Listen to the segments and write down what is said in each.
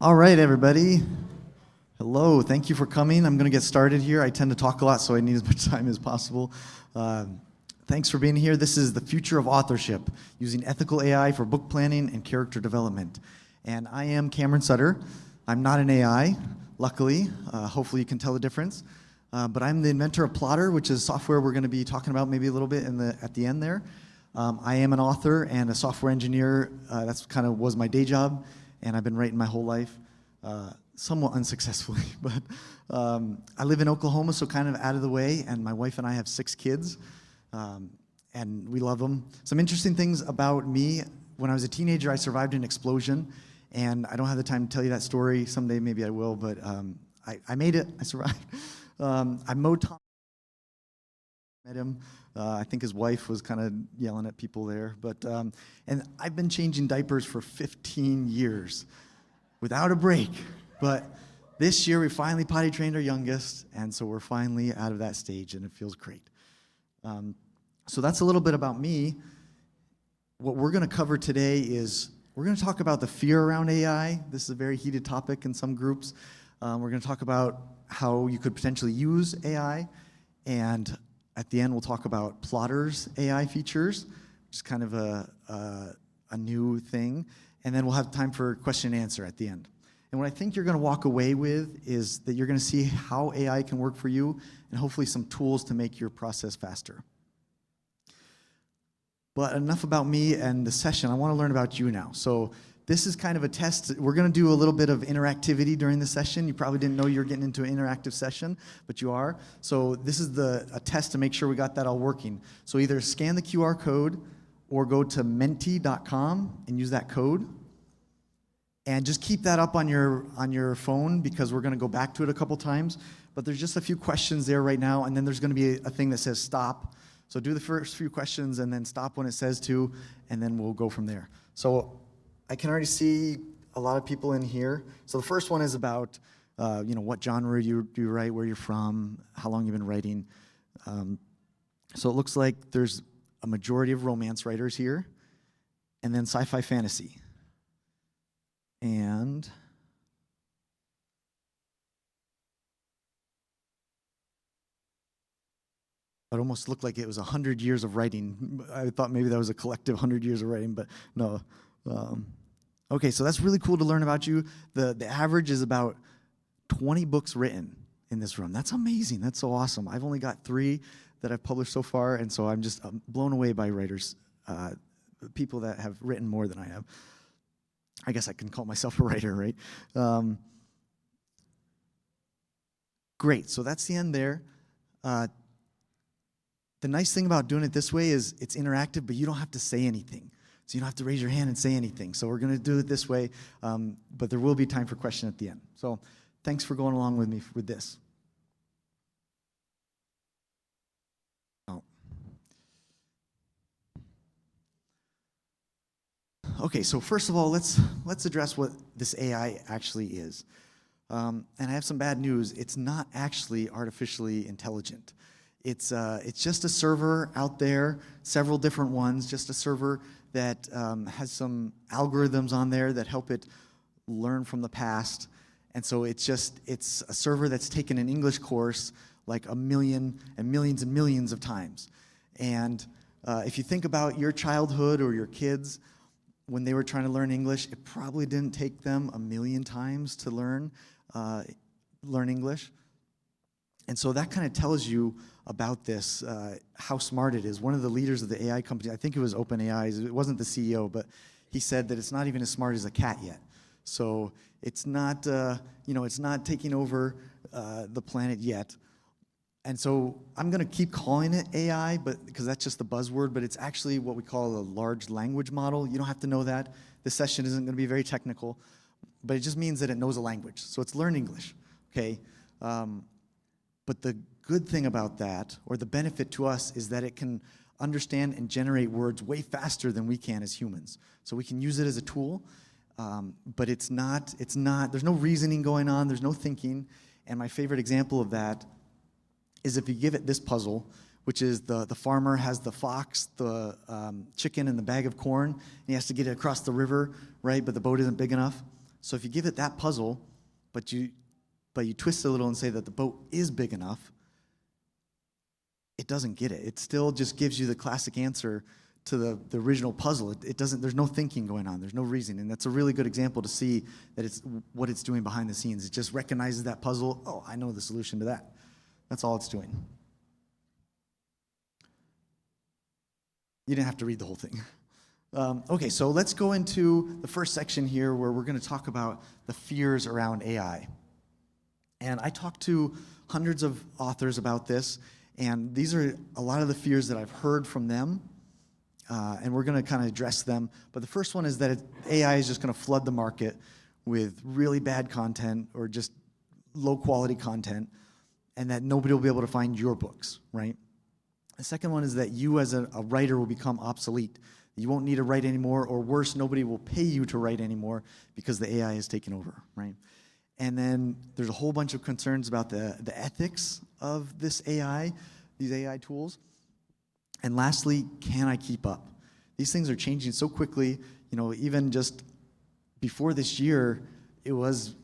All right, everybody. Hello, thank you for coming. I'm going to get started here. I tend to talk a lot, so I need as much time as possible. Thanks for being here. This is the future of authorship, using ethical AI for book planning and character development. And I am Cameron Sutter. I'm not an AI, luckily. Hopefully you can tell the difference. But I'm the inventor of Plottr, which is software we're going to be talking about maybe a little bit at the end there. I am an author and a software engineer. That's kind of was my day job, and I've been writing my whole life. Somewhat unsuccessfully, but I live in Oklahoma, so kind of out of the way, and my wife and I have 6 kids, and we love them. Some interesting things about me: when I was a teenager, I survived an explosion, and I don't have the time to tell you that story. Someday maybe I will, but I made it. I survived. I mowed Tom. Met him. I think his wife was kind of yelling at people there, but and I've been changing diapers for 15 years without a break. But this year we finally potty trained our youngest, and so we're finally out of that stage, and it feels great. So that's a little bit about me. What we're going to cover today is we're going to talk about the fear around AI. This is a very heated topic in some groups. We're going to talk about how you could potentially use AI, and at the end we'll talk about Plottr's AI features, which is kind of a new thing, and then we'll have time for question and answer at the end. And what I think you're going to walk away with is that you're going to see how AI can work for you and hopefully some tools to make your process faster. But enough about me and the session. I want to learn about you now. So this is kind of a test. We're going to do a little bit of interactivity during the session. You probably didn't know you were getting into an interactive session, but you are. So this is a test to make sure we got that all working. So either scan the QR code or go to menti.com and use that code. And just keep that up on your phone, because we're going to go back to it a couple times. But there's just a few questions there right now, and then there's going to be a thing that says stop. So do the first few questions and then stop when it says to, and then we'll go from there. So I can already see a lot of people in here. So the first one is about what genre you write, where you're from, how long you've been writing. So it looks like there's a majority of romance writers here, and then sci-fi fantasy. And it almost looked like it was 100 years of writing. I thought maybe that was a collective 100 years of writing, but no. Okay, so that's really cool to learn about you. The average is about 20 books written in this room. That's amazing. That's so awesome. I've only got 3 that I've published so far, and so I'm just blown away by writers, people that have written more than I have. I guess I can call myself a writer, right? Great, so that's the end there. The nice thing about doing it this way is it's interactive, but you don't have to say anything. So you don't have to raise your hand and say anything. So we're going to do it this way, but there will be time for question at the end. So thanks for going along with me with this. Okay, so first of all, let's address what this AI actually is. And I have some bad news. It's not actually artificially intelligent. It's just a server out there, several different ones, just a server that has some algorithms on there that help it learn from the past. And so it's a server that's taken an English course like a million and millions of times. And if you think about your childhood or your kids, when they were trying to learn English, it probably didn't take them a million times to learn English. And so that kind of tells you about this, how smart it is. One of the leaders of the AI company, I think it was OpenAI, it wasn't the CEO, but he said that it's not even as smart as a cat yet. So it's not, it's not taking over the planet yet. And so I'm going to keep calling it AI, because that's just the buzzword, but it's actually what we call a large language model. You don't have to know that. This session isn't going to be very technical, but it just means that it knows a language. So it's learned English, okay? But the good thing about that, or the benefit to us, is that it can understand and generate words way faster than we can as humans. So we can use it as a tool, but it's not, there's no reasoning going on, there's no thinking. And my favorite example of that is if you give it this puzzle, which is the farmer has the fox, the chicken, and the bag of corn, and he has to get it across the river, right? But the boat isn't big enough. So if you give it that puzzle, but you twist it a little and say that the boat is big enough, it doesn't get it. It still just gives you the classic answer to the original puzzle. It doesn't, there's no thinking going on. There's no reasoning. And that's a really good example to see that it's what it's doing behind the scenes. It just recognizes that puzzle. Oh, I know the solution to that. That's all it's doing. You didn't have to read the whole thing. Okay, so let's go into the first section here where we're going to talk about the fears around AI. And I talked to hundreds of authors about this, and these are a lot of the fears that I've heard from them, and we're going to kind of address them. But the first one is that AI is just going to flood the market with really bad content or just low-quality content, and that nobody will be able to find your books, right? The second one is that you as a writer will become obsolete. You won't need to write anymore, or worse, nobody will pay you to write anymore because the AI has taken over, right? And then there's a whole bunch of concerns about the ethics of this AI, these AI tools. And lastly, can I keep up? These things are changing so quickly. You know, even just before this year, it was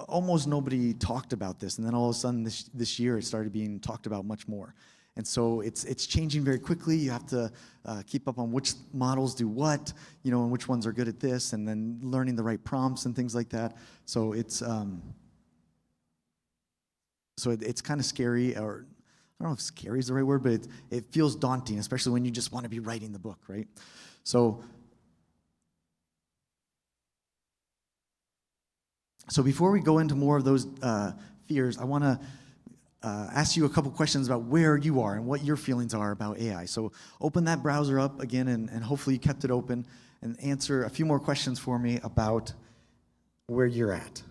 almost nobody talked about this. And then all of a sudden this year, it started being talked about much more. And so it's changing very quickly. You have to keep up on which models do what, you know, and which ones are good at this, and then learning the right prompts and things like that. So it's kind of scary, or I don't know if scary is the right word, but it feels daunting, especially when you just want to be writing the book, right? So before we go into more of those fears, I want to ask you a couple questions about where you are and what your feelings are about AI. So open that browser up again, and hopefully you kept it open, and answer a few more questions for me about where you're at.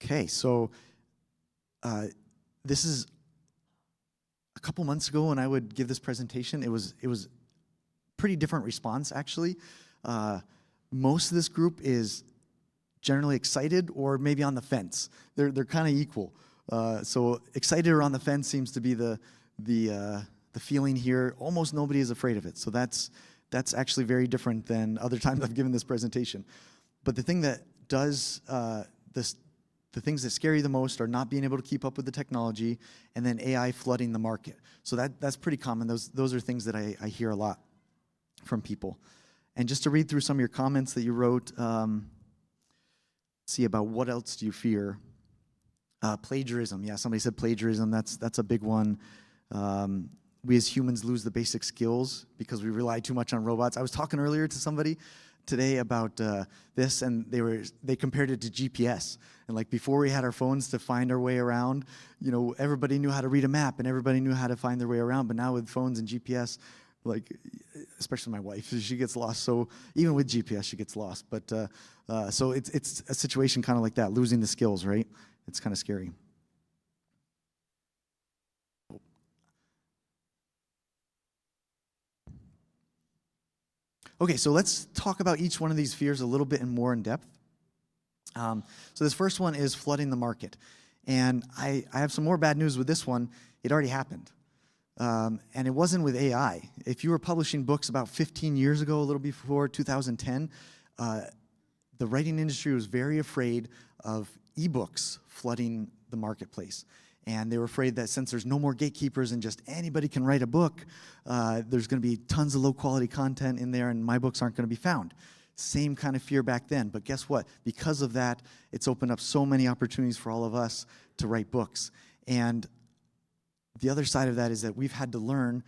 Okay, so this is a couple months ago when I would give this presentation. It was pretty different response, actually. Most of this group is generally excited or maybe on the fence. They're kind of equal. So excited or on the fence seems to be the feeling here. Almost nobody is afraid of it. So that's actually very different than other times I've given this presentation. But the thing that does the things that scare you the most are not being able to keep up with the technology, and then AI flooding the market. So that's pretty common. Those are things that I hear a lot from people. And just to read through some of your comments that you wrote, see about what else do you fear. Plagiarism. Yeah, somebody said plagiarism. That's a big one. We as humans lose the basic skills because we rely too much on robots. I was talking earlier to somebody today about this, and they compared it to GPS. And like before we had our phones to find our way around, you know, everybody knew how to read a map and everybody knew how to find their way around. But now with phones and GPS, like especially my wife, she gets lost. So even with GPS, she gets lost. But so it's a situation kind of like that, losing the skills, right? It's kind of scary. Okay, so let's talk about each one of these fears a little bit more in depth. So this first one is flooding the market. And I have some more bad news with this one. It already happened. And it wasn't with AI. If you were publishing books about 15 years ago, a little before 2010, the writing industry was very afraid of ebooks flooding the marketplace. And they were afraid that since there's no more gatekeepers and just anybody can write a book, there's going to be tons of low-quality content in there and my books aren't going to be found. Same kind of fear back then. But guess what? Because of that, it's opened up so many opportunities for all of us to write books. And the other side of that is that we've had to learn,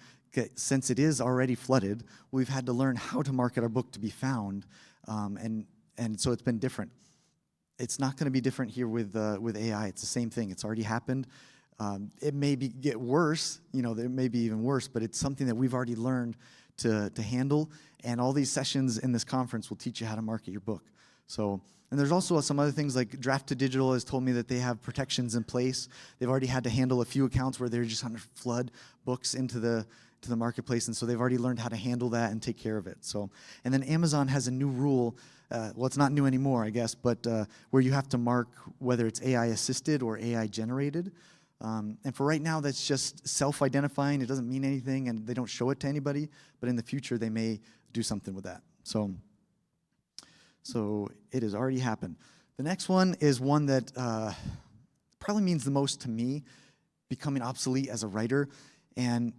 since it is already flooded, we've had to learn how to market our book to be found. And so it's been different. It's not going to be different here with AI. It's the same thing. It's already happened. It may get worse. You know, it may be even worse, but it's something that we've already learned to handle. And all these sessions in this conference will teach you how to market your book. So, and there's also some other things like Draft to Digital has told me that they have protections in place. They've already had to handle a few accounts where they're just trying to flood books into the to the marketplace, and so they've already learned how to handle that and take care of it. So, and then Amazon has a new rule. Well, it's not new anymore, I guess, but where you have to mark whether it's AI assisted or AI generated. And for right now, that's just self-identifying. It doesn't mean anything, and they don't show it to anybody. But in the future, they may do something with that. So it has already happened. The next one is one that probably means the most to me, becoming obsolete as a writer. And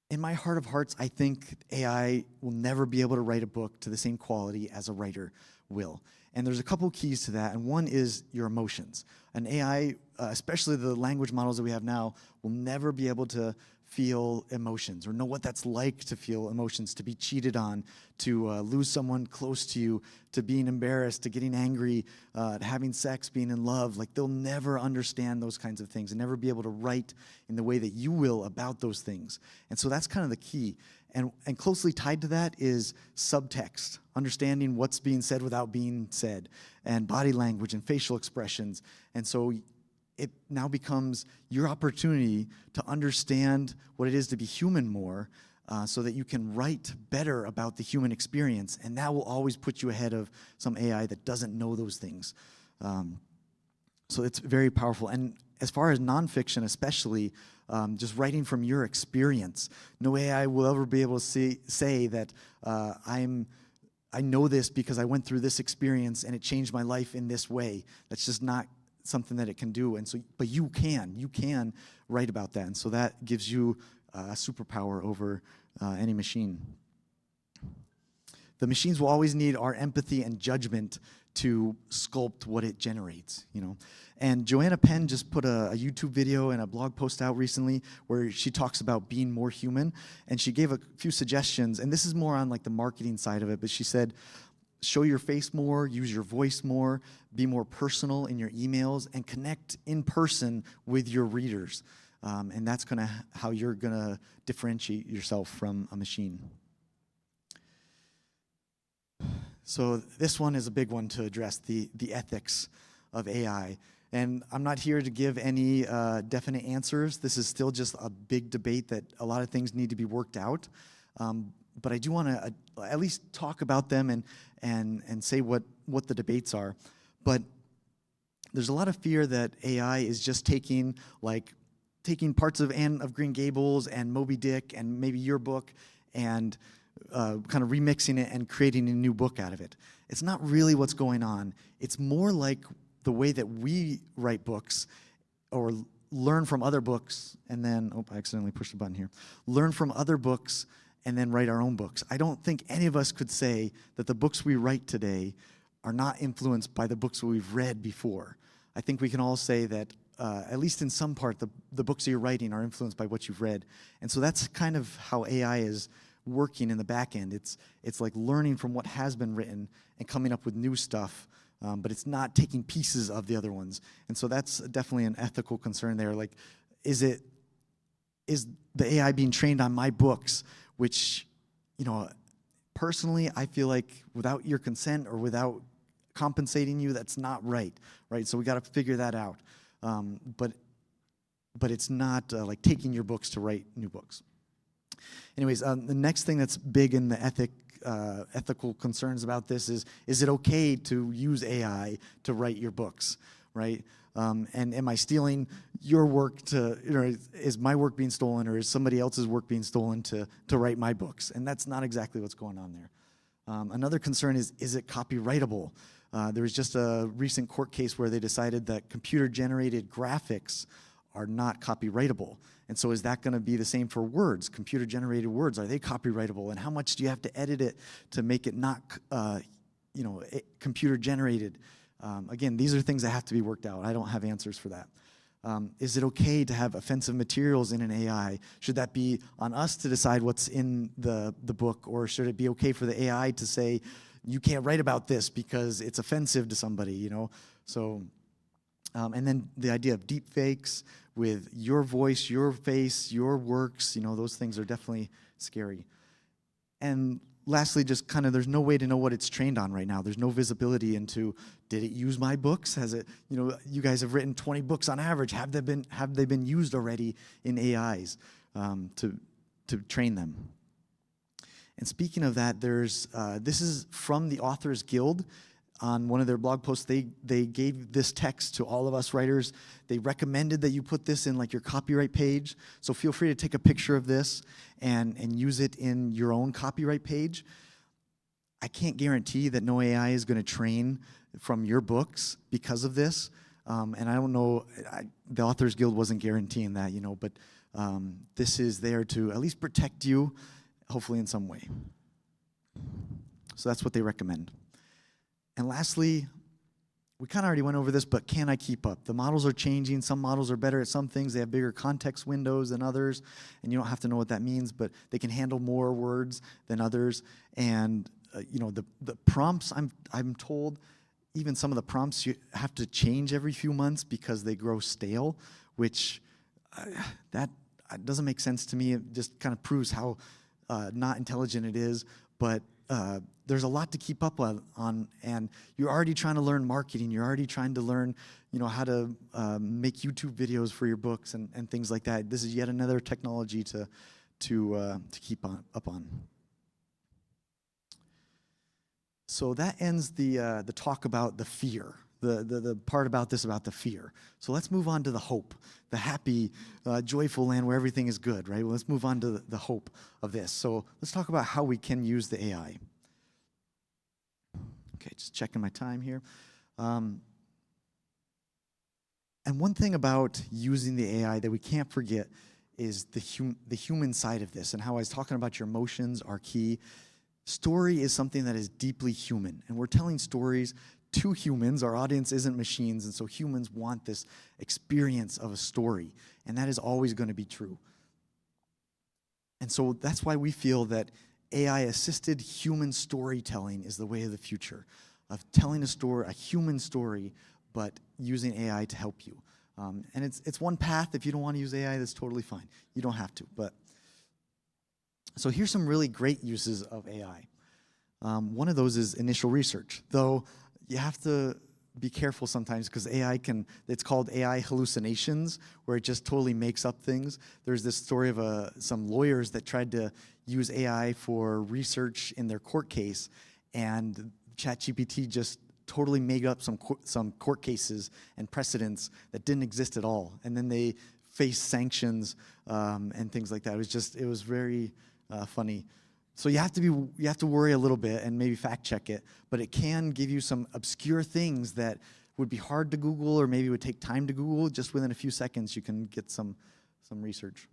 in my heart of hearts, I think AI will never be able to write a book to the same quality as a writer will. And there's a couple keys to that, and one is your emotions. An AI, especially the language models that we have now, will never be able to feel emotions or know what that's like to feel emotions, to be cheated on, to lose someone close to you, to being embarrassed, to getting angry, to having sex, being in love. Like, they'll never understand those kinds of things and never be able to write in the way that you will about those things. And so that's kind of the key. And closely tied to that is subtext, understanding what's being said without being said, and body language and facial expressions. And so it now becomes your opportunity to understand what it is to be human more, so that you can write better about the human experience. And that will always put you ahead of some AI that doesn't know those things. So it's very powerful. And as far as nonfiction especially, just writing from your experience, no AI will ever be able to say that I know this because I went through this experience and it changed my life in this way. That's just not something that it can do. And so, but you can write about that. And so that gives you a superpower over any machine. The machines will always need our empathy and judgment to sculpt what it generates, you know. And Joanna Penn just put a YouTube video and a blog post out recently where she talks about being more human, and she gave a few suggestions, and this is more on like the marketing side of it, but she said, show your face more, use your voice more, be more personal in your emails, and connect in person with your readers. And that's how you're gonna differentiate yourself from a machine. So this one is a big one to address, the ethics of AI. And I'm not here to give any definite answers. This is still just a big debate that a lot of things need to be worked out. But I do want to at least talk about them and say what the debates are. But there's a lot of fear that AI is just taking parts of Anne of Green Gables and Moby Dick and maybe your book and kind of remixing it and creating a new book out of it. It's not really what's going on. It's more like the way that we write books or learn from other books and then, I accidentally pushed the button here. Learn from other books and then write our own books. I don't think any of us could say that the books we write today are not influenced by the books we've read before. I think we can all say that, at least in some part, the books that you're writing are influenced by what you've read. And so that's kind of how AI is working in the back end. It's like learning from what has been written and coming up with new stuff, but it's not taking pieces of the other ones. And so that's definitely an ethical concern there. Like, is the AI being trained on my books, which, you know, personally, I feel like without your consent or without compensating you, that's not right? So we got to figure that out. But it's not like taking your books to write new books. Anyways, the next thing that's big in the ethical concerns about this is it okay to use AI to write your books, right? And am I stealing your work is my work being stolen, or is somebody else's work being stolen to write my books? And that's not exactly what's going on there. Another concern is it copyrightable? There was just a recent court case where they decided that computer-generated graphics are not copyrightable. And so is that going to be the same for words? Computer-generated words, are they copyrightable? And how much do you have to edit it to make it not computer-generated? Again, these are things that have to be worked out. I don't have answers for that. Is it okay to have offensive materials in an AI? Should that be on us to decide what's in the book, or should it be okay for the AI to say, you can't write about this because it's offensive to somebody, you know? So, and then the idea of deep fakes with your voice, your face, your works, you know, those things are definitely scary. And lastly, just kind of, there's no way to know what it's trained on right now. There's no visibility into, did it use my books? Has it, you know, you guys have written 20 books on average. Have they been used already in AIs? to train them. And speaking of that, this is from the Authors Guild. On one of their blog posts, they gave this text to all of us writers. They recommended that you put this in like your copyright page. So feel free to take a picture of this and use it in your own copyright page. I can't guarantee that no AI is going to train from your books because of this. And I don't know, the Authors Guild wasn't guaranteeing that, but this is there to at least protect you, hopefully in some way. So that's what they recommend. And lastly, we kind of already went over this, but can I keep up? The models are changing. Some models are better at some things. They have bigger context windows than others, and you don't have to know what that means, but they can handle more words than others. And the prompts, I'm told, even some of the prompts you have to change every few months because they grow stale, which that doesn't make sense to me. It just kind of proves how not intelligent it is, but there's a lot to keep up on, and you're already trying to learn marketing. You're already trying to learn, how to make YouTube videos for your books and things like that. This is yet another technology to keep up on. So that ends the talk about the fear. The part about this, about the fear. So let's move on to the hope, the happy, joyful land where everything is good, right? Well, let's move on to the hope of this. So let's talk about how we can use the AI. Okay, just checking my time here. And one thing about using the AI that we can't forget is the human side of this, and how I was talking about your emotions are key. Story is something that is deeply human, and we're telling stories to humans. Our audience isn't machines, and so humans want this experience of a story, and that is always going to be true. And so that's why we feel that AI-assisted human storytelling is the way of the future, of telling a story, a human story, but using AI to help you. And it's one path. If you don't want to use AI, that's totally fine. You don't have to. But so here's some really great uses of AI. One of those is initial research, though you have to be careful sometimes because it's called AI hallucinations, where it just totally makes up things. There's this story of some lawyers that tried to use AI for research in their court case, and ChatGPT just totally made up some court cases and precedents that didn't exist at all. And then they faced sanctions and things like that. It was very funny. So you have to worry a little bit and maybe fact check it, but it can give you some obscure things that would be hard to Google or maybe would take time to Google. Just within a few seconds, you can get some research.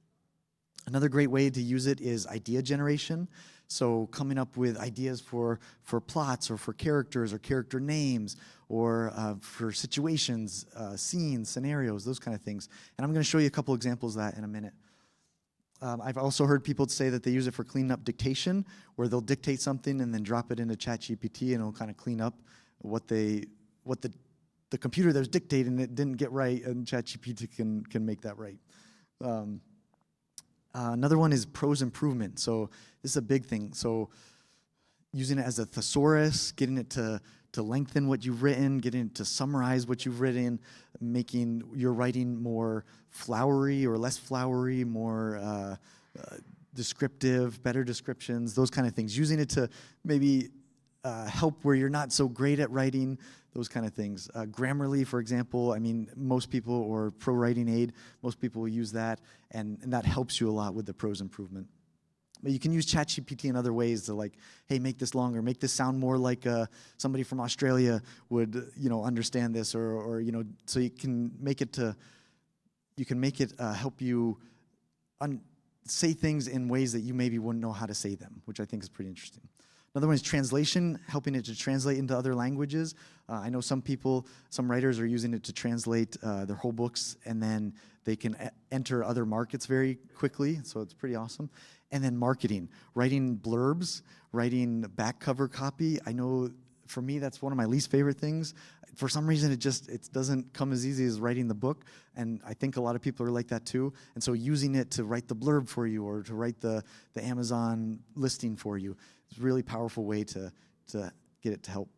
Another great way to use it is idea generation. So coming up with ideas for plots or for characters or character names or for situations, scenes, scenarios, those kind of things. And I'm going to show you a couple examples of that in a minute. I've also heard people say that they use it for cleaning up dictation, where they'll dictate something and then drop it into ChatGPT, and it'll kind of clean up what the computer that was dictating it didn't get right, and ChatGPT can make that right. Another one is prose improvement. So this is a big thing. So using it as a thesaurus, getting it to lengthen what you've written, getting it to summarize what you've written, making your writing more flowery or less flowery, more descriptive, better descriptions, those kind of things. Using it to maybe help where you're not so great at writing, those kind of things. Grammarly, for example, most people, or Pro Writing Aid, most people will use that, and that helps you a lot with the prose improvement. But you can use ChatGPT in other ways to hey, make this longer, make this sound more like somebody from Australia would, understand this, or so you can make it help you say things in ways that you maybe wouldn't know how to say them, which I think is pretty interesting. Another one is translation, helping it to translate into other languages. I know some writers are using it to translate their whole books, and then they can enter other markets very quickly, so it's pretty awesome. And then marketing, writing blurbs, writing back cover copy. I know for me that's one of my least favorite things. For some reason it doesn't come as easy as writing the book, and I think a lot of people are like that too. And so using it to write the blurb for you or to write the Amazon listing for you is a really powerful way to get it to help.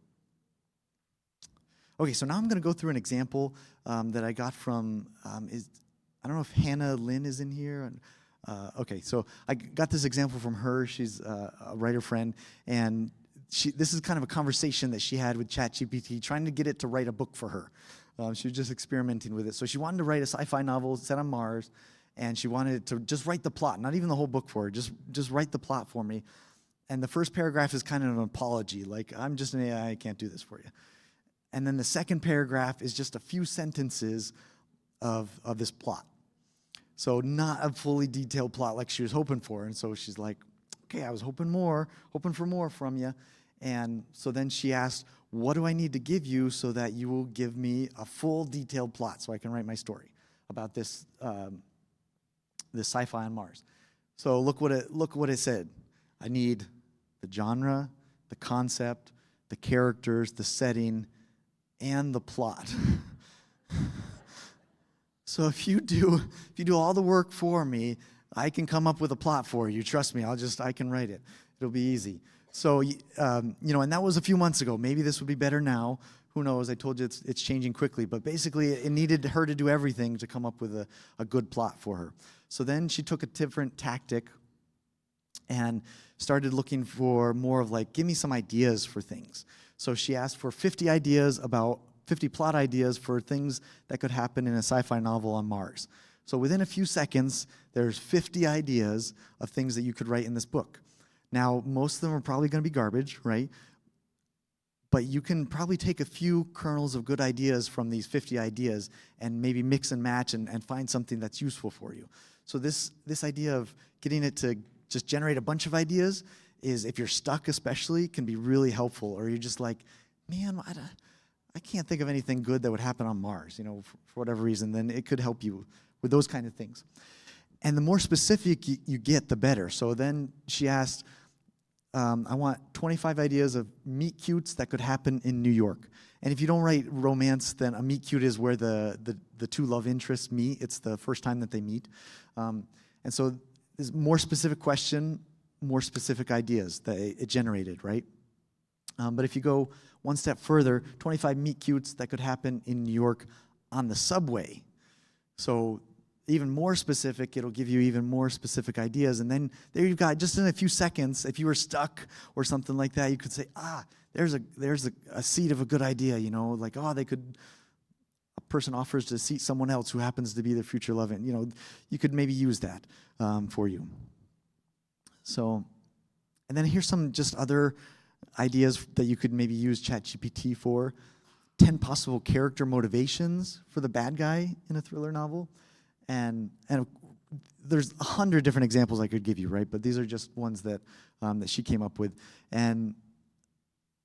Okay, so now I'm going to go through an example that I got from, I don't know if Hannah Lynn is in here. Okay, so I got this example from her. She's a writer friend, and this is kind of a conversation that she had with ChatGPT, trying to get it to write a book for her. She was just experimenting with it. So she wanted to write a sci-fi novel set on Mars, and she wanted it to just write the plot, not even the whole book for her, just write the plot for me. And the first paragraph is kind of an apology, like, I'm just an AI, I can't do this for you. And then the second paragraph is just a few sentences of this plot. So not a fully detailed plot like she was hoping for. And so she's like, okay, I was hoping for more from you. And so then she asked, what do I need to give you so that you will give me a full detailed plot so I can write my story about this sci-fi on Mars? So look what it said. I need the genre, the concept, the characters, the setting, and the plot. So if you do all the work for me, I can come up with a plot for you. Trust me, I can write it. It'll be easy. So, and that was a few months ago. Maybe this would be better now. Who knows? I told you it's changing quickly. But basically, it needed her to do everything to come up with a good plot for her. So then she took a different tactic and started looking for more of like, give me some ideas for things. So she asked for 50 plot ideas for things that could happen in a sci-fi novel on Mars. So within a few seconds, there's 50 ideas of things that you could write in this book. Now, most of them are probably going to be garbage, right? But you can probably take a few kernels of good ideas from these 50 ideas and maybe mix and match and find something that's useful for you. So this idea of getting it to just generate a bunch of ideas is, if you're stuck especially, can be really helpful. Or you're just like, man, I can't think of anything good that would happen on Mars, for whatever reason. Then it could help you with those kind of things. And the more specific you get, the better. So then she asked, I want 25 ideas of meet cutes that could happen in New York. And if you don't write romance, then a meet cute is where the two love interests meet. It's the first time that they meet. And so there's more specific question, more specific ideas that it generated, right? But if you go one step further, 25 meet cutes that could happen in New York on the subway. So even more specific, it'll give you even more specific ideas. And then there you've got, just in a few seconds, if you were stuck or something like that, you could say, there's a seed of a good idea, like, a person offers to seat someone else who happens to be their future love. And, you could maybe use that for you. So, and then here's some just other ideas that you could maybe use ChatGPT for. 10 possible character motivations for the bad guy in a thriller novel. And there's 100 different examples I could give you, right? But these are just ones that she came up with. And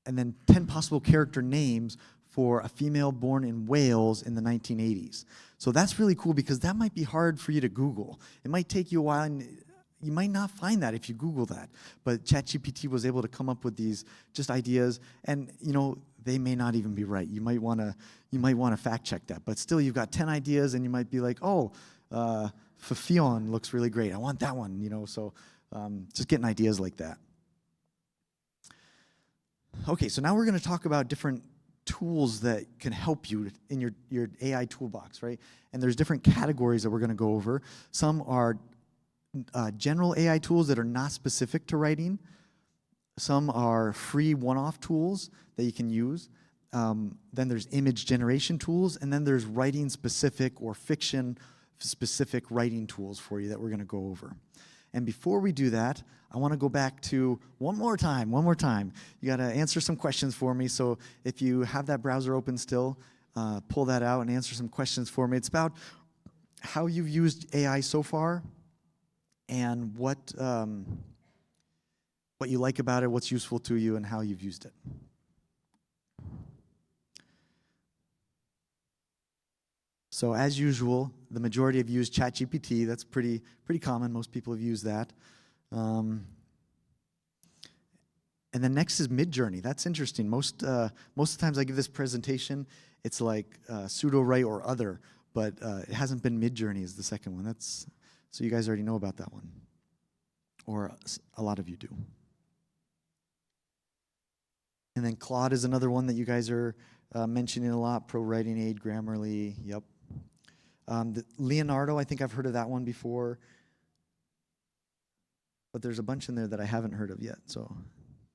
then 10 possible character names for a female born in Wales in the 1980s. So that's really cool, because that might be hard for you to Google. It might take you a while, and you might not find that if you Google that. But ChatGPT was able to come up with these just ideas, and they may not even be right. You might want to fact check that. But still, you've got 10 ideas, and you might be like, Fafion looks really great. I want that one. So just getting ideas like that. Okay, so now we're going to talk about different tools that can help you in your AI toolbox, right? And there's different categories that we're going to go over. Some are general AI tools that are not specific to writing. Some are free one-off tools that you can use. Then there's image generation tools, and then there's writing-specific or fiction-specific writing tools for you that we're going to go over. And before we do that, I want to go back to one more time. You got to answer some questions for me. So if you have that browser open still, pull that out and answer some questions for me. It's about how you've used AI so far, and what you like about it, what's useful to you, and how you've used it. So as usual, the majority have used ChatGPT. That's pretty common. Most people have used that. And then next is Midjourney. That's interesting. Most of the times I give this presentation, it's like pseudo-write or other, but it hasn't been Midjourney is the second one. So you guys already know about that one, or a lot of you do. And then Claude is another one that you guys are mentioning a lot. Pro Writing Aid, Grammarly, yep. Leonardo, I think I've heard of that one before. but there's a bunch in there that I haven't heard of yet, so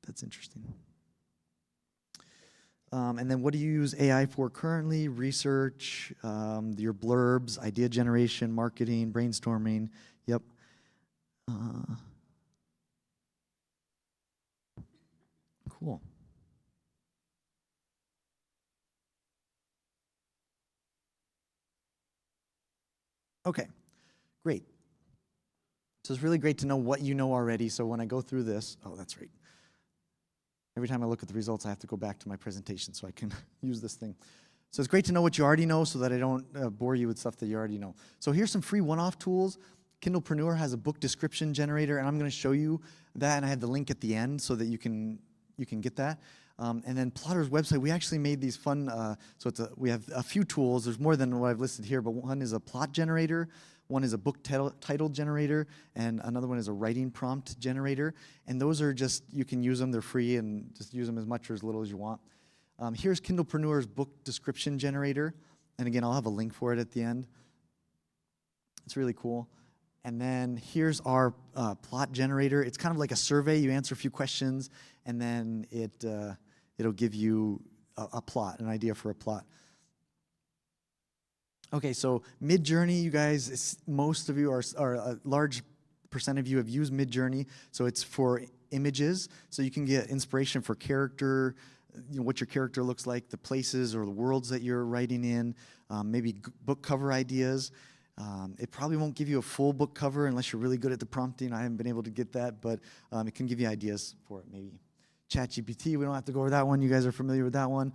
that's interesting. And then what do you use AI for currently? Research, your blurbs, idea generation, marketing, brainstorming. Yep. Cool. Okay, great. So it's really great to know what you know already. So when I go through this, oh, that's right. Every time I look at the results, I have to go back to my presentation so I can use this thing. So it's great to know what you already know so that I don't bore you with stuff that you already know. So here's some free one-off tools. Kindlepreneur has a book description generator, and I'm going to show you that, and I have the link at the end so that you can get that. And then Plottr's website, we actually made these fun, we have a few tools. There's more than what I've listed here, but one is a plot generator, one is a book title generator, and another one is a writing prompt generator. And those are just, you can use them, they're free, and just use them as much or as little as you want. Here's Kindlepreneur's book description generator. And again, I'll have a link for it at the end. It's really cool. And then here's our plot generator. It's kind of like a survey. You answer a few questions, and then it'll give you a plot, an idea for a plot. Okay, so Midjourney, you guys, most of you are a large percent of you have used Midjourney. So it's for images, so you can get inspiration for character, what your character looks like, the places or the worlds that you're writing in, maybe book cover ideas. It probably won't give you a full book cover unless you're really good at the prompting. I haven't been able to get that, but it can give you ideas for it maybe. ChatGPT, we don't have to go over that one. You guys are familiar with that one.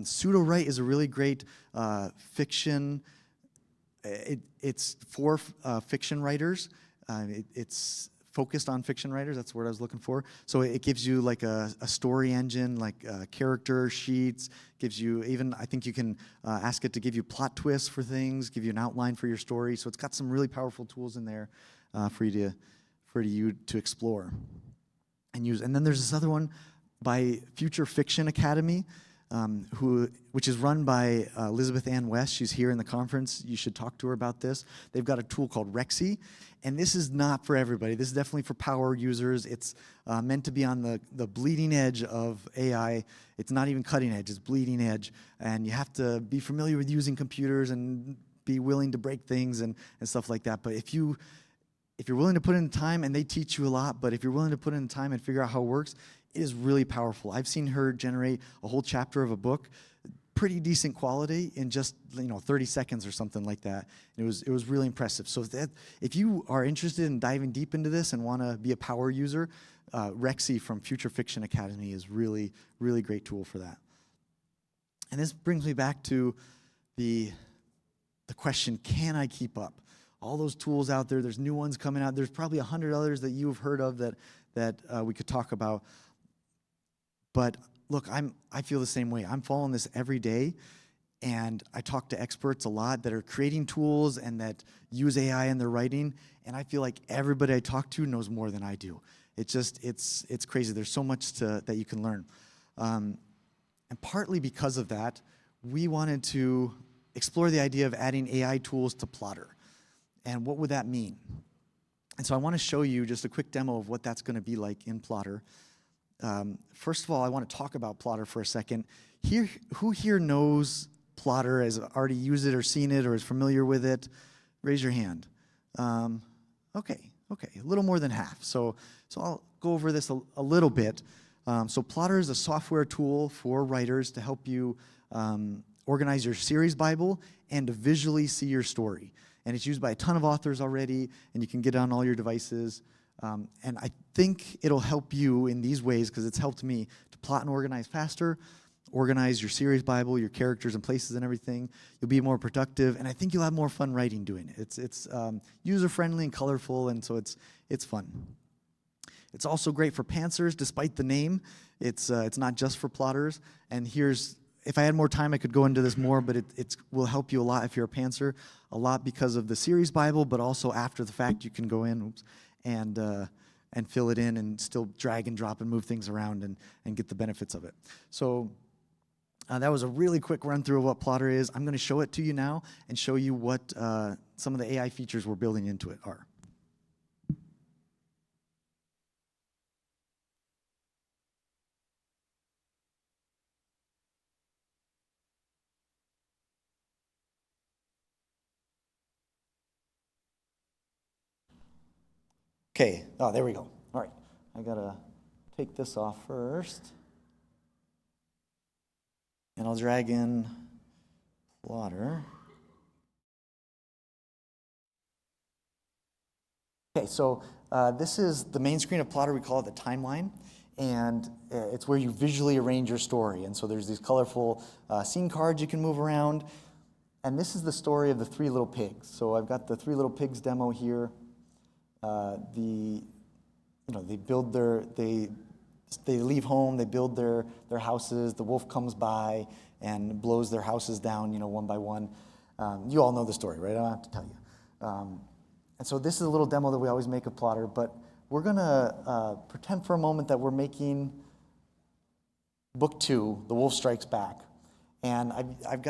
Pseudo-Write is a really great fiction. It's for fiction writers. It's focused on fiction writers. That's the word I was looking for. So it gives you like a story engine, like character sheets. Gives you even, I think you can ask it to give you plot twists for things, give you an outline for your story. So it's got some really powerful tools in there for you to explore and use. And then there's this other one by Future Fiction Academy, which is run by Elizabeth Ann West. She's here in the conference. You should talk to her about this. They've got a tool called Rexy, and this is not for everybody. This is definitely for power users. It's meant to be on the bleeding edge of AI. It's not even cutting edge, it's bleeding edge, and you have to be familiar with using computers and be willing to break things and stuff like that. But if you're willing to put in time, and they teach you a lot, but if you're willing to put in time and figure out how it works, it is really powerful. I've seen her generate a whole chapter of a book, pretty decent quality, in just 30 seconds or something like that. It was really impressive. So if you are interested in diving deep into this and want to be a power user, Rexy from Future Fiction Academy is really, really great tool for that. And this brings me back to the question, can I keep up? All those tools out there, there's new ones coming out. There's probably 100 others that you've heard of that we could talk about. But look, I feel the same way. I'm following this every day, and I talk to experts a lot that are creating tools and that use AI in their writing, and I feel like everybody I talk to knows more than I do. It's crazy. There's so much that you can learn. And partly because of that, we wanted to explore the idea of adding AI tools to Plottr. And what would that mean? And so I want to show you just a quick demo of what that's going to be like in Plottr. First of all, I want to talk about Plottr for a second. Who here knows Plottr, has already used it or seen it or is familiar with it? Raise your hand. Okay, a little more than half. So I'll go over this a little bit. So Plottr is a software tool for writers to help you organize your series Bible and to visually see your story. And it's used by a ton of authors already, and you can get it on all your devices. And I think it'll help you in these ways, because it's helped me to plot and organize faster, organize your series Bible, your characters and places and everything. You'll be more productive, and I think you'll have more fun writing doing it. It's user-friendly and colorful, and so it's fun. It's also great for pantsers, despite the name. It's not just for plotters. And if I had more time, I could go into this more, but it will help you a lot if you're a pantser, a lot because of the series Bible, but also after the fact, you can go in and fill it in and still drag and drop and move things around and get the benefits of it. So that was a really quick run through of what Plottr is. I'm going to show it to you now and show you what some of the AI features we're building into it are. Okay, oh, there we go. All right, I gotta take this off first. And I'll drag in Plottr. Okay, so this is the main screen of Plottr. We call it the timeline. And it's where you visually arrange your story. And so there's these colorful scene cards you can move around. And this is the story of the three little pigs. So I've got the three little pigs demo here. They build they leave home, they build their houses. The wolf comes by and blows their houses down, one by one. You all know the story, right? I don't have to tell you. And so this is a little demo that we always make of Plottr, but we're gonna pretend for a moment that we're making book 2, The Wolf Strikes Back. And I've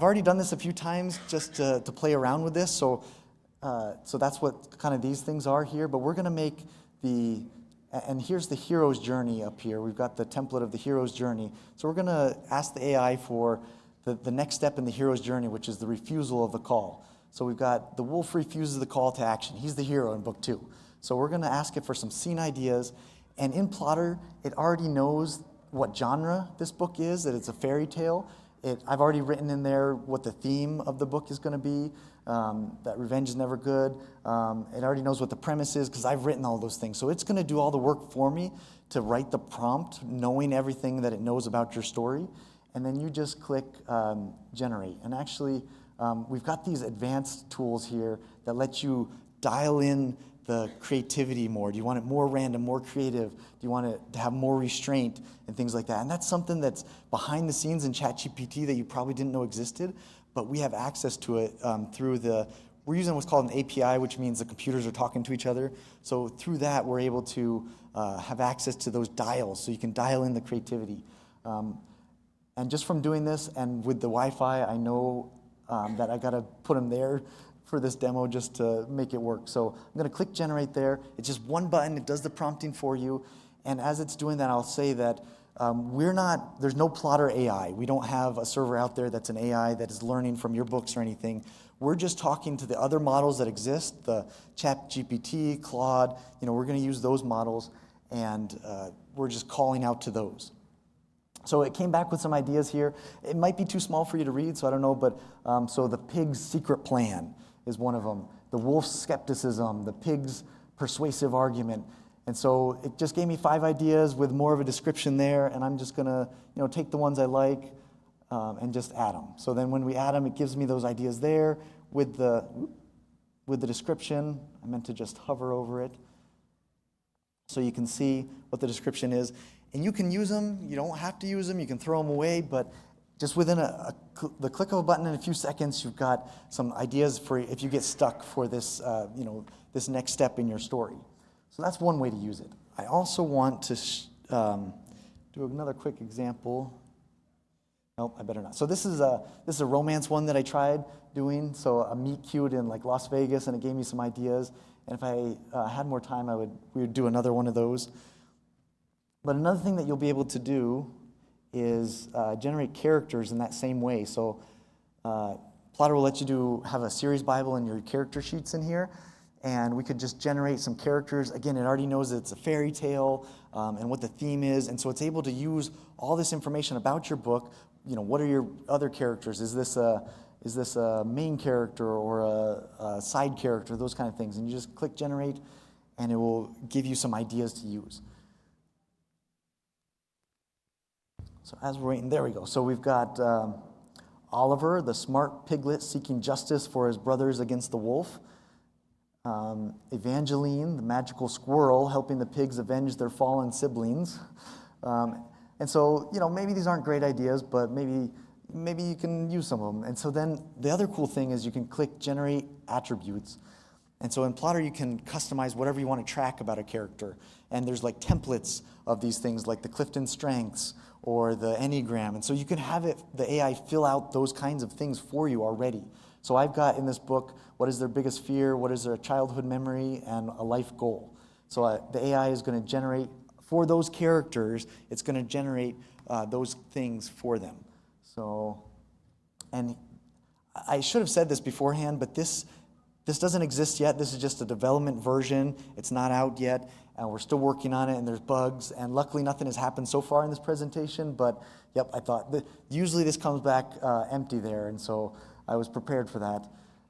already done this a few times just to play around with this, so that's what kind of these things are here, but we're gonna make and here's the hero's journey up here. We've got the template of the hero's journey. So we're gonna ask the AI for the next step in the hero's journey, which is the refusal of the call. So we've got the wolf refuses the call to action. He's the hero in book 2. So we're gonna ask it for some scene ideas, and in Plottr, it already knows what genre this book is, that it's a fairy tale. I've already written in there what the theme of the book is gonna be, that revenge is never good. It already knows what the premise is because I've written all those things. So it's gonna do all the work for me to write the prompt, knowing everything that it knows about your story. And then you just click generate. And actually, we've got these advanced tools here that let you dial in the creativity more. Do you want it more random, more creative? Do you want it to have more restraint and things like that? And that's something that's behind the scenes in ChatGPT that you probably didn't know existed, but we have access to it we're using what's called an API, which means the computers are talking to each other. So through that, we're able to have access to those dials, so you can dial in the creativity. And just from doing this and with the Wi-Fi, I know that I gotta put them there for this demo just to make it work. So I'm gonna click generate there. It's just one button, it does the prompting for you. And as it's doing that, I'll say that there's no Plottr AI. We don't have a server out there that's an AI that is learning from your books or anything. We're just talking to the other models that exist, the ChatGPT, Claude, we're gonna use those models, and we're just calling out to those. So it came back with some ideas here. It might be too small for you to read, so I don't know, but so the pig's secret plan is one of them. The wolf's skepticism, the pig's persuasive argument. And so it just gave me 5 ideas with more of a description there, and I'm just gonna take the ones I like and just add them. So then when we add them, it gives me those ideas there with the description. I meant to just hover over it so you can see what the description is. And you can use them, you don't have to use them, you can throw them away, but just within the click of a button in a few seconds, you've got some ideas for if you get stuck for this, this next step in your story. So that's one way to use it. I also want to do another quick example. Nope, I better not. So this is a romance one that I tried doing. So a meet cute in like Las Vegas, and it gave me some ideas. And if I had more time, we would do another one of those. But another thing that you'll be able to do is generate characters in that same way. So Plottr will let you have a series Bible and your character sheets in here, and we could just generate some characters. Again, it already knows that it's a fairy tale and what the theme is, and so it's able to use all this information about your book. What are your other characters? Is this a main character or a side character? Those kind of things, and you just click generate, and it will give you some ideas to use. So as we're waiting, there we go. So we've got Oliver, the smart piglet seeking justice for his brothers against the wolf. Evangeline, the magical squirrel, helping the pigs avenge their fallen siblings. And so, maybe these aren't great ideas, but maybe you can use some of them. And so then the other cool thing is you can click generate attributes. And so in Plottr, you can customize whatever you want to track about a character. And there's like templates of these things, like the Clifton Strengths or the Enneagram. And so you can have the AI fill out those kinds of things for you already. So I've got in this book, what is their biggest fear, what is their childhood memory, and a life goal. So the AI is going to generate, for those characters, it's going to generate those things for them. So, and I should have said this beforehand, but this This doesn't exist yet. This is just a development version. It's not out yet, and we're still working on it, and there's bugs, and luckily nothing has happened so far in this presentation, but yep, I thought, usually this comes back empty there, and so I was prepared for that.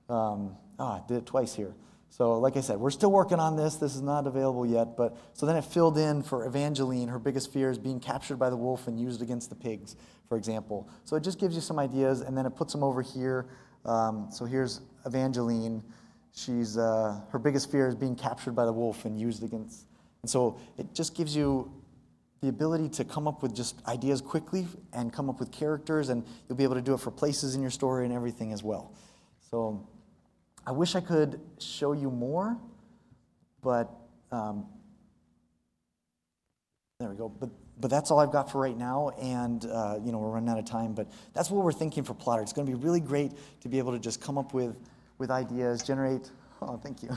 I did it twice here. So like I said, we're still working on this. This is not available yet, but so then it filled in for Evangeline. Her biggest fear is being captured by the wolf and used against the pigs, for example. So it just gives you some ideas, and then it puts them over here. So here's Evangeline. She's her biggest fear is being captured by the wolf and used against. And so it just gives you the ability to come up with just ideas quickly and come up with characters, and you'll be able to do it for places in your story and everything as well. So I wish I could show you more, but there we go. But that's all I've got for right now, and we're running out of time. But that's what we're thinking for Plottr. It's going to be really great to be able to just come up with ideas, generate. Oh, thank you.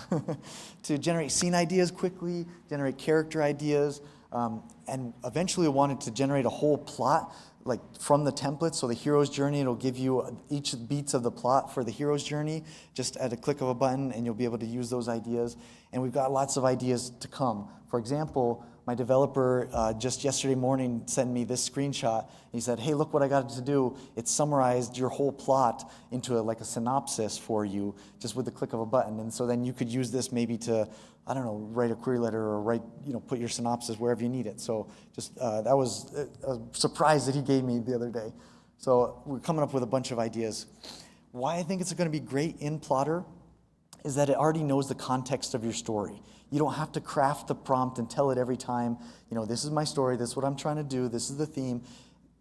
To generate scene ideas quickly, generate character ideas, and eventually we wanted to generate a whole plot, like from the template. So the hero's journey, it'll give you each beats of the plot for the hero's journey just at a click of a button, and you'll be able to use those ideas. And we've got lots of ideas to come. For example, my developer just yesterday morning sent me this screenshot. He said, hey, look what I got to do. It summarized your whole plot into like a synopsis for you just with the click of a button. And so then you could use this maybe to, I don't know, write a query letter or put your synopsis wherever you need it. So just that was a surprise that he gave me the other day. So we're coming up with a bunch of ideas. Why I think it's going to be great in Plottr is that it already knows the context of your story. You don't have to craft the prompt and tell it every time, this is my story, this is what I'm trying to do, this is the theme.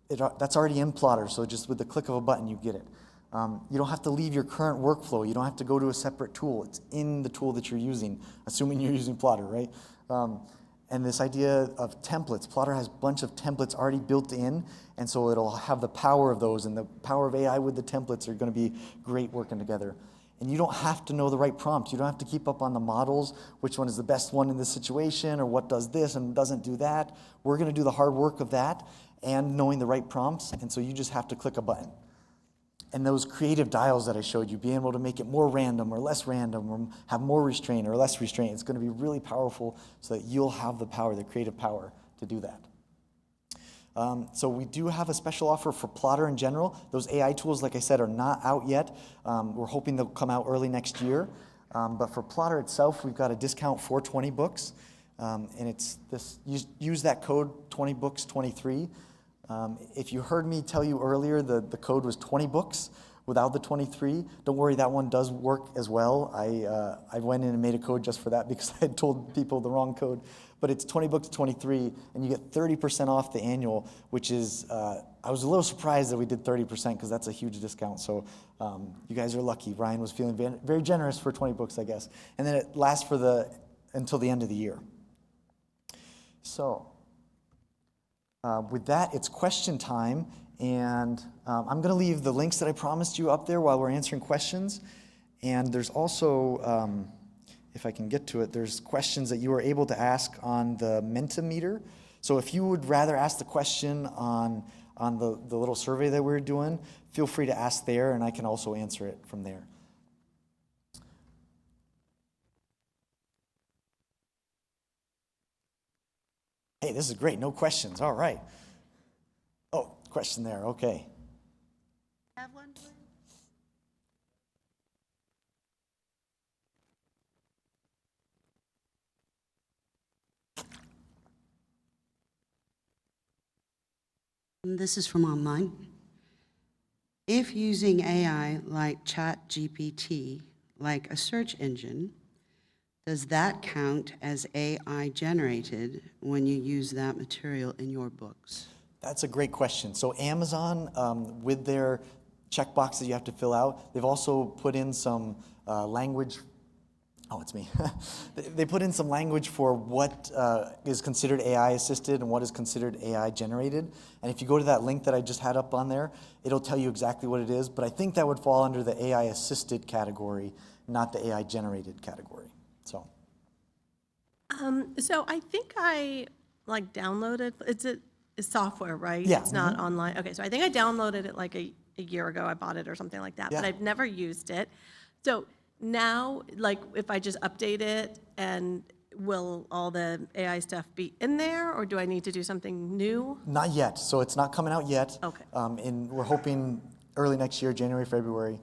That's already in Plottr, so just with the click of a button, you get it. You don't have to leave your current workflow. You don't have to go to a separate tool. It's in the tool that you're using, assuming you're using Plottr, right? And this idea of templates, Plottr has a bunch of templates already built in, and so it'll have the power of those, and the power of AI with the templates are going to be great working together. And you don't have to know the right prompt. You don't have to keep up on the models, which one is the best one in this situation, or what does this and doesn't do that. We're going to do the hard work of that and knowing the right prompts, and so you just have to click a button. And those creative dials that I showed you, being able to make it more random or less random, or have more restraint or less restraint, it's going to be really powerful so that you'll have the power, the creative power to do that. So we do have a special offer for Plottr in general. Those AI tools, like I said, are not out yet. We're hoping they'll come out early next year. But for Plottr itself, we've got a discount for 20Books. And it's this. Use that code 20Books23. If you heard me tell you earlier the code was 20Books without the 23, don't worry, that one does work as well. I went in and made a code just for that because I had told people the wrong code. But it's 20Books23, and you get 30% off the annual, which is, I was a little surprised that we did 30% because that's a huge discount. So you guys are lucky. Ryan was feeling very generous for 20Books, I guess. And then it lasts until the end of the year. So with that, it's question time. And I'm going to leave the links that I promised you up there while we're answering questions. And there's also, if I can get to it, there's questions that you are able to ask on the Mentimeter. So if you would rather ask the question on the little survey that we're doing, feel free to ask there, and I can also answer it from there. Hey, this is great. No questions. All right. Oh, question there. Okay. Have one, please? This is from online. If using AI like ChatGPT, like a search engine, does that count as AI generated when you use that material in your books? That's a great question. So Amazon, with their checkbox that you have to fill out, they've also put in some language. Oh, it's me. They put in some language for what is considered AI assisted and what is considered AI generated. And if you go to that link that I just had up on there, it'll tell you exactly what it is. But I think that would fall under the AI assisted category, not the AI generated category. So I think I downloaded. It's software, right? Yeah. It's not online. Okay, so I think I downloaded it like a year ago. I bought it or something like that, Yeah. but I've never used it. So now, like if I just update it, and will all the AI stuff be in there, or do I need to do something new? Not yet. So it's not coming out yet. Okay. And we're hoping early next year, January, February,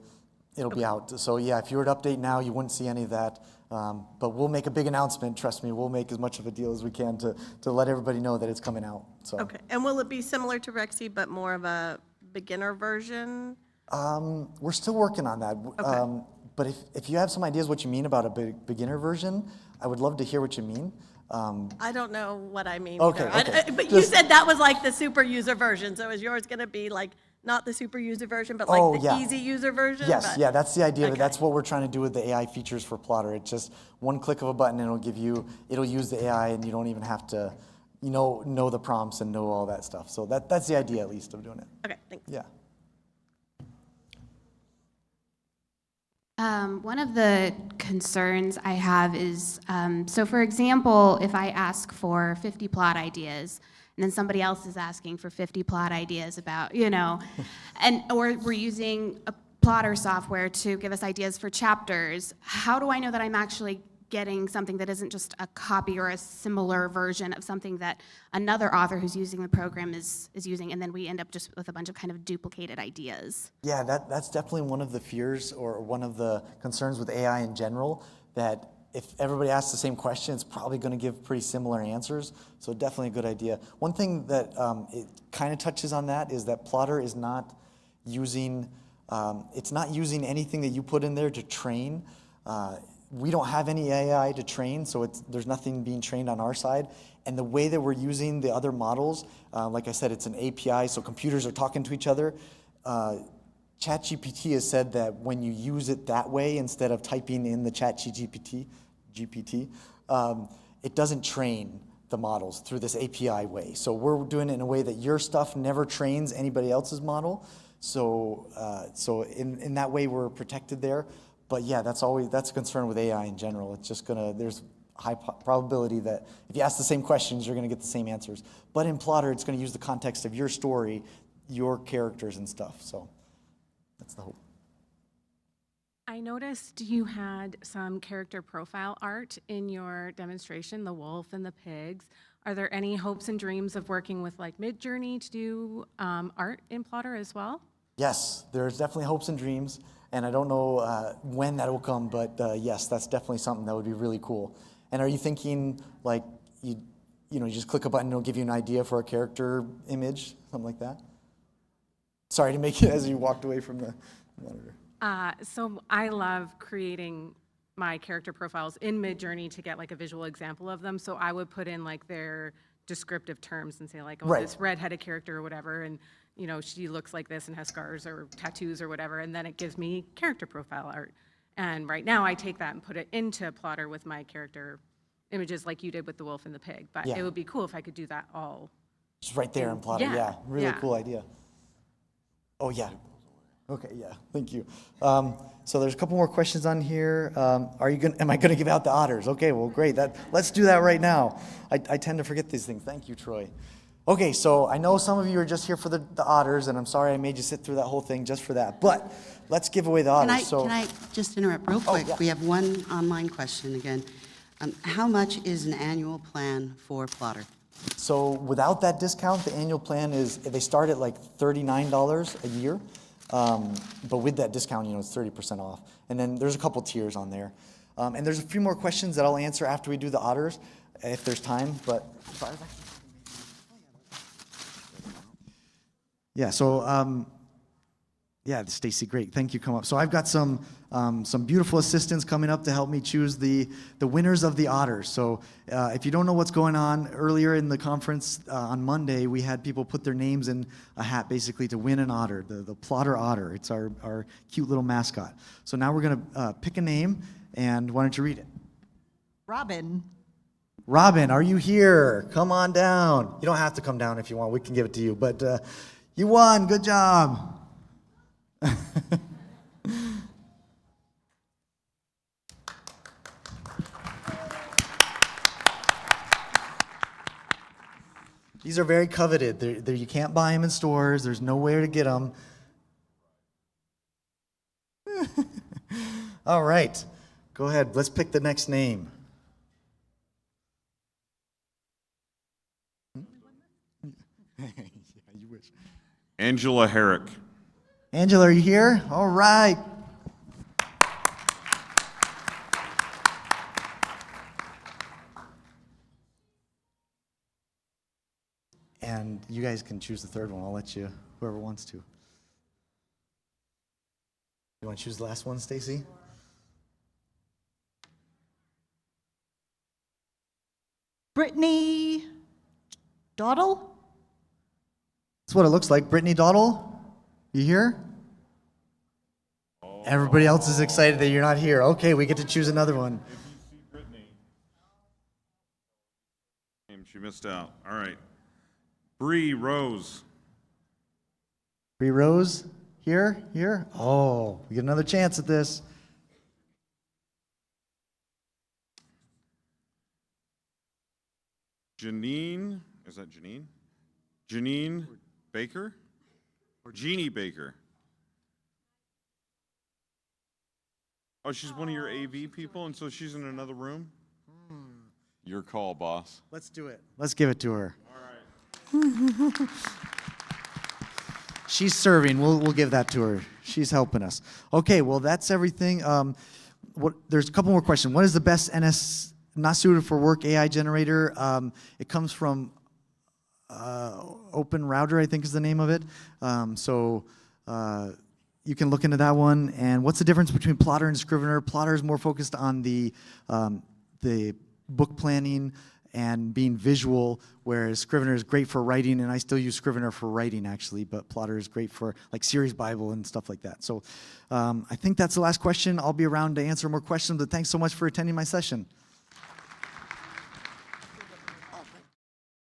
it'll be out. So yeah, if you were to update now, you wouldn't see any of that. But we'll make a big announcement. Trust me, we'll make as much of a deal as we can to let everybody know that it's coming out. So. Okay, and will it be similar to Rexy, but more of a beginner version? We're still working on that. Okay. But if you have some ideas what you mean about a beginner version, I would love to hear what you mean. I don't know what I mean. Okay, either. okay. But you said that was like the super user version, so is yours going to be like not the super user version, but like the yeah. easy user version? Yes, But- yeah, that's the idea. Okay. That's what we're trying to do with the AI features for Plottr. It's just one click of a button and it'll use the AI, and you don't even have to, know the prompts and know all that stuff. So that's the idea, at least, of doing it. Okay, thanks. Yeah. One of the concerns I have is, so for example, if I ask for 50 plot ideas, and then somebody else is asking for 50 plot ideas about, or we're using a Plottr software to give us ideas for chapters, how do I know that I'm actually getting something that isn't just a copy or a similar version of something that another author who's using the program is using, and then we end up just with a bunch of kind of duplicated ideas? Yeah, that's definitely one of the fears or one of the concerns with AI in general, that if everybody asks the same question, it's probably going to give pretty similar answers. So definitely a good idea. One thing that it kind of touches on that is that Plottr is not using, it's not using anything that you put in there to train. We don't have any AI to train, so there's nothing being trained on our side. And the way that we're using the other models, like I said, it's an API, so computers are talking to each other. ChatGPT has said that when you use it that way, instead of typing in the ChatGPT, it doesn't train the models through this API way. So we're doing it in a way that your stuff never trains anybody else's model. So in that way, we're protected there. But yeah, that's a concern with AI in general. It's just there's high probability that if you ask the same questions, you're gonna get the same answers. But in Plottr, it's gonna use the context of your story, your characters and stuff. So that's the hope. I noticed you had some character profile art in your demonstration, the wolf and the pigs. Are there any hopes and dreams of working with like Midjourney to do art in Plottr as well? Yes, there's definitely hopes and dreams. And I don't know when that will come, but yes, that's definitely something that would be really cool. And are you thinking like you just click a button and it'll give you an idea for a character image, something like that? Sorry to make it as you walked away from the monitor. So I love creating my character profiles in Midjourney to get like a visual example of them. So I would put in like their descriptive terms and say like, oh, Right. This redheaded character or whatever, and she looks like this and has scars or tattoos or whatever, and then it gives me character profile art. And right now I take that and put it into Plottr with my character images like you did with the wolf and the pig. But Yeah. it would be cool if I could do that all. Just right there in Plottr, yeah. Really cool idea. Oh, yeah. Okay, yeah, thank you. So there's a couple more questions on here. Am I gonna give out the otters? Okay, well, great. Let's do that right now. I tend to forget these things. Thank you, Troy. Okay, so I know some of you are just here for the otters, and I'm sorry I made you sit through that whole thing just for that. But let's give away the otters. Can I just interrupt real quick? yeah. We have one online question again. How much is an annual plan for Plottr? So without that discount, the annual plan they start at like $39 a year. But with that discount, it's 30% off. And then there's a couple tiers on there. And there's a few more questions that I'll answer after we do the otters, if there's time. But yeah, so yeah, Stacy, great. Thank you. Come up. So I've got some beautiful assistants coming up to help me choose the winners of the otters. So if you don't know what's going on, earlier in the conference on Monday, we had people put their names in a hat basically to win an otter, the Plottr otter. It's our cute little mascot. So now we're going to pick a name, and why don't you read it? Robin. Robin, are you here? Come on down. You don't have to come down if you want. We can give it to you. But you won. Good job. These are very coveted. You can't buy them in stores. There's nowhere to get them. All right. Go ahead. Let's pick the next name. Yeah, you wish. Angela Herrick. Angela, are you here? All right. And you guys can choose the third one. I'll let you, whoever wants to. You want to choose the last one, Stacy? Brittany Dawdle? That's what it looks like. Brittany Dawdle, you here? Everybody else is excited that you're not here. Okay, we get to choose another one. If you see Brittany. She missed out. All right. Bree Rose. Bree Rose, here? Oh, we get another chance at this. Janine, is that Janine? Janine Baker? Or Jeannie Baker? Oh, she's one of your AV people, and so she's in another room? Your call, boss. Let's do it. Let's give it to her. All right. She's serving. We'll give that to her. She's helping us. Okay, well, that's everything. There's a couple more questions. What is the best NS not suited for work AI generator? It comes from Open Router, I think is the name of it. You can look into that one. And what's the difference between Plottr and Scrivener? Plottr is more focused on the book planning and being visual, whereas Scrivener is great for writing, and I still use Scrivener for writing actually, but Plottr is great for like Series Bible and stuff like that. So I think that's the last question. I'll be around to answer more questions, but thanks so much for attending my session.